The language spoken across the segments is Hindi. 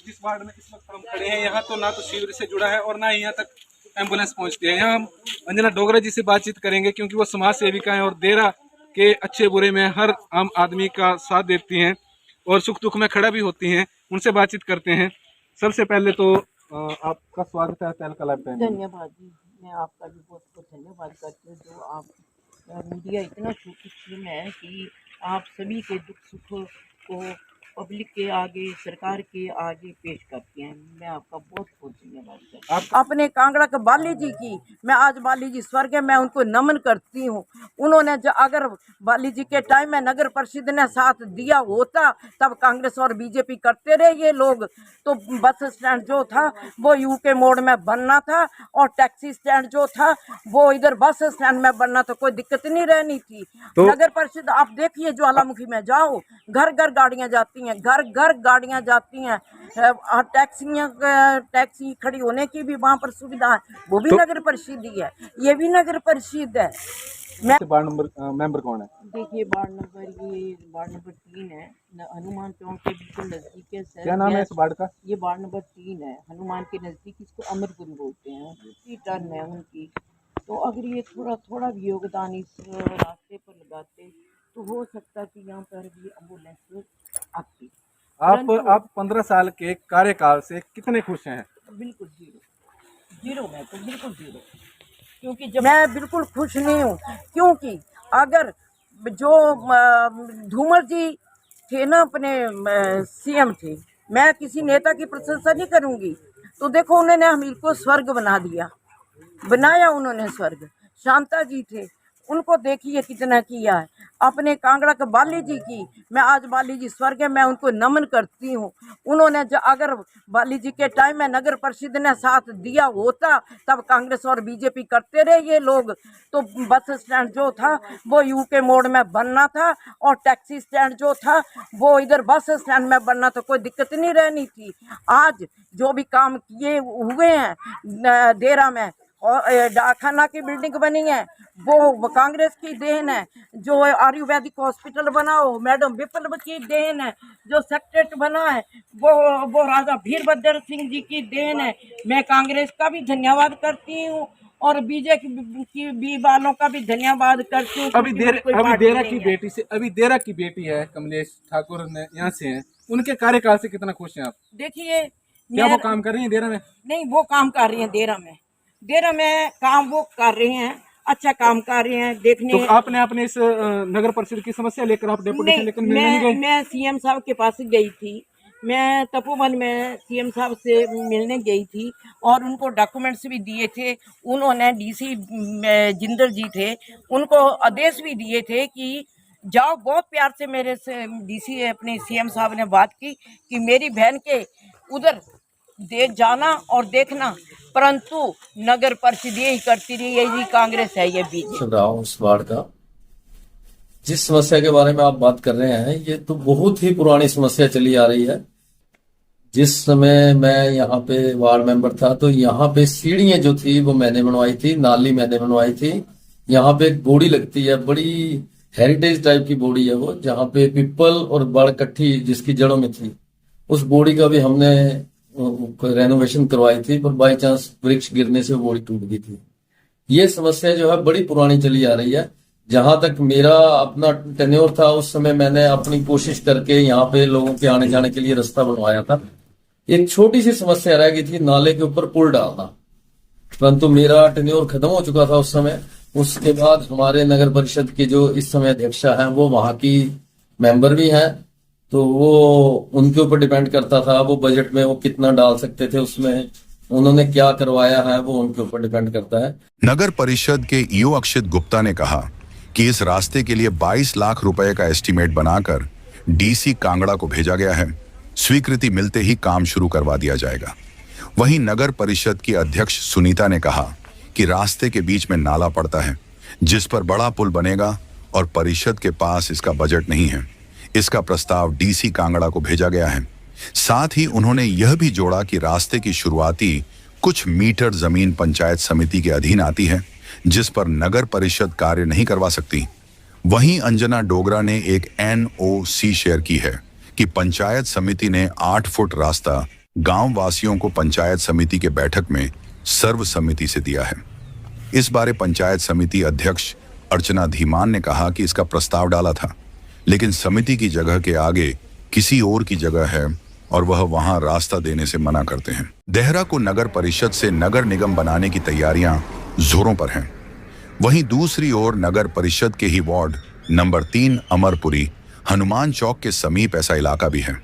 जिस वार्ड में इस वक्त हम खड़े हैं यहाँ तो ना तो शिविर से जुड़ा है और ना ही यहाँ तक एम्बुलेंस पहुँचती है। यहाँ हम अंजना डोगरा जी से बातचीत करेंगे क्योंकि वो समाज सेविका हैं और देरा के अच्छे बुरे में हर आम आदमी का साथ देती हैं और सुख दुख में खड़ा भी होती हैं। उनसे बातचीत करते हैं। सबसे पहले तो आपका स्वागत है तहलका लाइव टाइम। धन्यवाद जी, मैं आपका भी बहुत बहुत धन्यवाद करती हूँ जो आप मीडिया इतना सुखी है कि आप सभी के दुख सुख को पब्लिक के आगे, सरकार के आगे पेश करते हैं। मैं आपका बहुत बहुत धन्यवाद करती हूँ। अपने कांगड़ा के बाली जी की, मैं आज बाली जी स्वर्ग है, मैं उनको नमन करती हूँ। उन्होंने अगर बाली जी के टाइम में नगर परिषद ने साथ दिया होता तब कांग्रेस और बीजेपी करते रहे ये लोग, तो बस स्टैंड जो था वो यूके मोड़ में बनना था और टैक्सी स्टैंड जो था वो इधर बस स्टैंड में बनना था, कोई दिक्कत नहीं रहनी थी। तो नगर परिषद आप देखिए ज्वालामुखी में जाओ, घर घर गाड़ियां जाती हैं, घर घर गाड़ियां जाती हैं। टैक्सी खड़ी होने की भी वहाँ पर सुविधा है, वो भी नगर परिषद ही है, ये भी नगर परिषद है। मैं वार्ड नंबर मेंबर कौन है? देखिए वार्ड नंबर 3 है, हनुमान चौक के बिल्कुल नजदीक है सर। क्या नाम है इस वार्ड का? ये वार्ड नंबर 3 है, हनुमान के नजदीक, इसको अमरपुरी बोलते हैं। दूसरी टर्न है उनकी। तो अगर ये थोड़ा थोड़ा भी योगदान इस रास्ते पर लगाते तो हो सकता कि यहाँ पर भी एम्बुलेंस आती। आप 15 साल के कार्यकाल से कितने खुश हैं? बिल्कुल जीरो मैं तो बिल्कुल जीरो, क्योंकि जब मैं बिल्कुल खुश नहीं हूँ। क्योंकि अगर जो धूमल जी थे ना, अपने सीएम थे, मैं किसी नेता की प्रशंसा नहीं करूँगी, तो देखो उन्होंने हमको स्वर्ग बना दिया, बनाया उन्होंने स्वर्ग। शांता जी थे, उनको देखिए कितना किया है। अपने कांगड़ा के बाली जी की, मैं आज बाली जी स्वर्ग है, मैं उनको नमन करती हूँ। उन्होंने अगर बाली जी के टाइम में नगर परिषद ने साथ दिया होता तब कांग्रेस और बीजेपी करते रहे ये लोग, तो बस स्टैंड जो था वो यूके मोड़ में बनना था और टैक्सी स्टैंड जो था वो इधर बस स्टैंड में बनना था, कोई दिक्कत नहीं रहनी थी। आज जो भी काम किए हुए हैं देरा में, और डाकखाना की बिल्डिंग बनी है वो कांग्रेस की देन है। जो आयुर्वेदिक हॉस्पिटल बना हो मैडम विप्लव की देन है। जो सेक्रेटरीट बना है वो राजा वीरभद्र सिंह जी की देन है। मैं कांग्रेस का भी धन्यवाद करती हूँ और बीजेपी भी वालों का भी धन्यवाद करती हूँ। अभी देरा की बेटी है कमलेश ठाकुर ने, यहाँ से हैं, उनके कार्यकाल से कितना खुश हैं आप? देखिए क्या वो काम कर रही है देरा में? नहीं, वो काम कर रही है देरा में काम वो कर रहे हैं, अच्छा काम कर रहे हैं। देखने तो आपने अपने इस नगर परिषद की समस्या लेकर आप डेपुटेशन लेकर मिलने नहीं गए? मैं सीएम साहब के पास गई थी, मैं तपोवन में सीएम साहब से मिलने गई थी और उनको डॉक्यूमेंट्स भी दिए थे। उन्होंने डीसी जिंदल जी थे, उनको आदेश भी दिए थे कि जाओ। बहुत प्यार से मेरे से डीसी अपने सीएम साहब ने बात की कि मेरी बहन के उधर दे जाना और देखना, परंतु नगर परिषद यही करती रही, यही कांग्रेस है, ये बीजेपी। सुन रहा हूँ इस वार्ड का, जिस समस्या के बारे में आप बात कर रहे हैं ये तो बहुत ही पुरानी समस्या चली आ रही है। जिस समय मैं यहाँ पे वार्ड मेंबर था तो यहाँ पे सीढ़ियां जो थी वो मैंने बनवाई थी, नाली मैंने बनवाई थी। यहाँ पे एक बोड़ी लगती है, बड़ी हेरिटेज टाइप की बोड़ी है वो, जहाँ पे पीपल और बड़ कट्ठी जिसकी जड़ों में थी, उस बोड़ी का भी हमने रेनोवेशन करवाई थी, पर बाई चांस वृक्ष गिरने से बोड़ी टूट गई थी। ये समस्या जो है बड़ी पुरानी चली आ रही है। जहां तक मेरा अपना टेन्योर था उस समय मैंने अपनी कोशिश करके यहाँ पे लोगों के आने जाने के लिए रास्ता बनवाया था। एक छोटी सी समस्या रह गई थी, नाले के ऊपर पुल डालना, परंतु मेरा टेन्योर खत्म हो चुका था उस समय। उसके बाद हमारे नगर परिषद के जो इस समय अध्यक्षा हैं वो वहां की मेंबर भी हैं, तो वो उनके ऊपर डिपेंड करता था वो बजट में वो कितना डाल सकते थे, उसमें उन्होंने क्या करवाया है वो उनके ऊपर डिपेंड करता है। नगर परिषद के ईओ अक्षित गुप्ता ने कहा कि इस रास्ते के लिए 22 लाख रुपए का एस्टीमेट बनाकर डीसी कांगड़ा को भेजा गया है। स्वीकृति मिलते ही काम शुरू करवा दिया जाएगा। वहीं नगर परिषद की अध्यक्ष सुनीता ने कहा कि रास्ते के बीच में नाला पड़ता है जिस पर बड़ा पुल बनेगा और परिषद के पास इसका बजट नहीं है। इसका प्रस्ताव डीसी कांगड़ा को भेजा गया है। साथ ही उन्होंने यह भी जोड़ा कि रास्ते की शुरुआती कुछ मीटर जमीन पंचायत समिति के अधीन आती है जिस पर नगर परिषद कार्य नहीं करवा सकती। वहीं अंजना डोगरा ने एक एनओसी शेयर की है कि पंचायत समिति ने 8 फुट रास्ता गांव वासियों को पंचायत समिति के बैठक में सर्वसम्मति से दिया है। इस बारे पंचायत समिति अध्यक्ष अर्चना धीमान ने कहा कि इसका प्रस्ताव डाला था, लेकिन समिति की जगह के आगे किसी और की जगह है और वह वहां रास्ता देने से मना करते हैं। देहरा को नगर परिषद से नगर निगम बनाने की तैयारियां जोरों पर हैं। वहीं दूसरी ओर नगर परिषद के ही वार्ड नंबर 3 अमरपुरी हनुमान चौक के समीप ऐसा इलाका भी है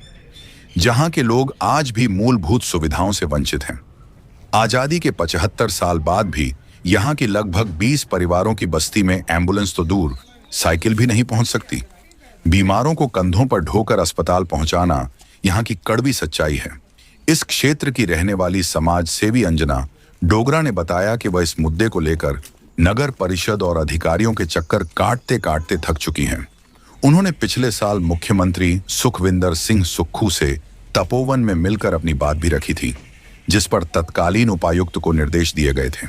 जहां के लोग आज भी मूलभूत सुविधाओं से वंचित हैं। आजादी के 75 साल बाद भी यहां की लगभग 20 परिवारों की बस्ती में एम्बुलेंस तो दूर, साइकिल भी नहीं पहुंच सकती। बीमारों को कंधों पर ढोकर अस्पताल पहुंचाना यहां की कड़वी सच्चाई है। इस क्षेत्र की रहने वाली समाज सेवी अंजना डोगरा ने बताया कि वह इस मुद्दे को लेकर नगर परिषद और अधिकारियों के चक्कर काटते काटते थक चुकी हैं। उन्होंने पिछले साल मुख्यमंत्री सुखविंदर सिंह सुक्खू से तपोवन में मिलकर अपनी बात भी रखी थी, जिस पर तत्कालीन उपायुक्त को निर्देश दिए गए थे।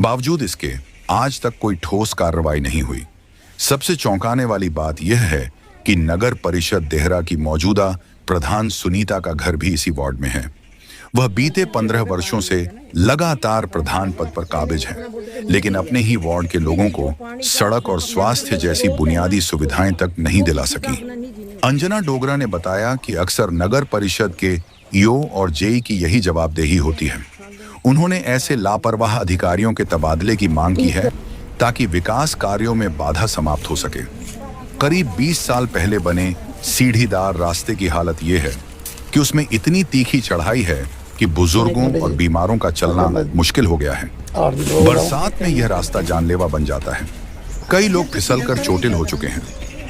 बावजूद इसके आज तक कोई ठोस कार्रवाई नहीं हुई। सबसे चौंकाने वाली बात यह है कि नगर परिषद देहरा की मौजूदा प्रधान सुनीता का घर भी इसी वार्ड में है। वह बीते 15 वर्षों से लगातार प्रधान पद पर काबिज है, लेकिन अपने ही वार्ड के लोगों को सड़क और स्वास्थ्य जैसी बुनियादी सुविधाएं तक नहीं दिला सकी। अंजना डोगरा ने बताया कि अक्सर नगर परिषद के ईओ और जेई की यही जवाबदेही होती है। उन्होंने ऐसे लापरवाह अधिकारियों के तबादले की मांग की है ताकि विकास कार्यों में बाधा समाप्त हो सके। करीब 20 साल पहले बने सीढ़ीदार रास्ते की हालत यह है कि उसमें इतनी तीखी चढ़ाई है कि बुजुर्गों और बीमारों का चलना मुश्किल हो गया है। बरसात में यह रास्ता जानलेवा बन जाता है। कई लोग फिसलकर चोटिल हो चुके हैं।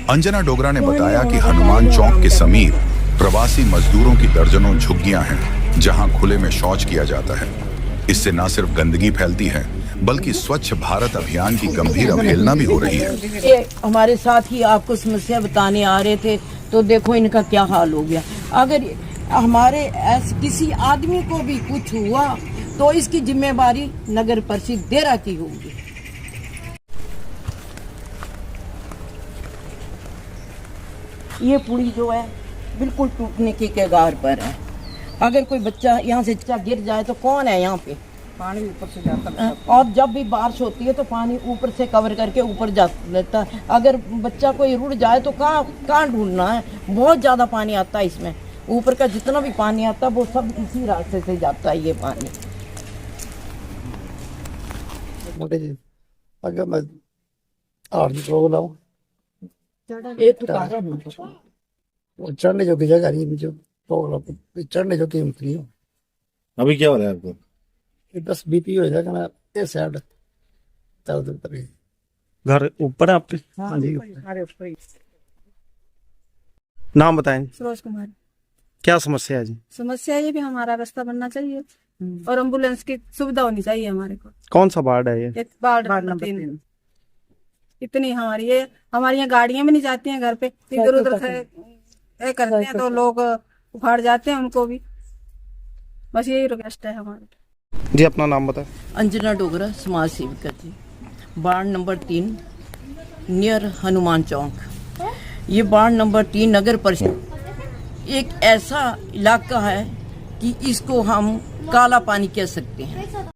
अंजना डोगरा ने बताया कि हनुमान चौक के समीप प्रवासी मजदूरों की दर्जनों झुग्गियां हैं जहां खुले में शौच किया जाता है। इससे न सिर्फ गंदगी फैलती है बल्कि स्वच्छ भारत अभियान की गंभीर अवहेलना भी हो रही है। ये हमारे साथ ही आपको समस्या बताने आ रहे थे, तो देखो इनका क्या हाल हो गया। अगर हमारे ऐसे किसी आदमी को भी कुछ हुआ तो इसकी जिम्मेवारी नगर परिषद देहरा की होगी। ये पुली जो है बिल्कुल टूटने के कगार पर है। अगर कोई बच्चा यहाँ से गिर जाए तो कौन है यहाँ पे? पानी ऊपर से जाता है और जब भी बारिश होती है तो पानी ऊपर से कवर करके ऊपर जा लेता है। अगर बच्चा कोई रुड़ जाए तो कहाँ ढूंढना है? बहुत ज़्यादा पानी आता है इसमें। ऊपर का जितना भी पानी आता है वो सब इसी रास्ते से जाता है ये पानी। अगर मैं लाऊं वो चढ़ने जो की जगह नहीं, जो चढ़ने जो कीमत नहीं हो। अभी क्या हो रहा है आपको? बस बीपी हो जाएगा ना, ये साइड दर्द उतर गई। घर ऊपर है आपके? हाँ जी। नाम बताएं। सरोज कुमार। क्या समस्या है जी? समस्या ये भी हमारा रास्ता बनना चाहिए और एम्बुलेंस की सुविधा होनी चाहिए हमारे को। कौन सा वार्ड है ये? Ward number 3। इतनी हमारी यहाँ गाड़ियां भी नहीं जाती हैं घर पे, इधर उधर करते हैं तो लोग उखाड़ जाते हैं उनको भी। बस यही रिक्वेस्ट है हमारी। जी अपना नाम बताएं। अंजना डोगरा, समाज सेविका जी, वार्ड नंबर 3 नियर हनुमान चौक। ये वार्ड नंबर 3 नगर परिषद एक ऐसा इलाका है कि इसको हम काला पानी कह सकते हैं।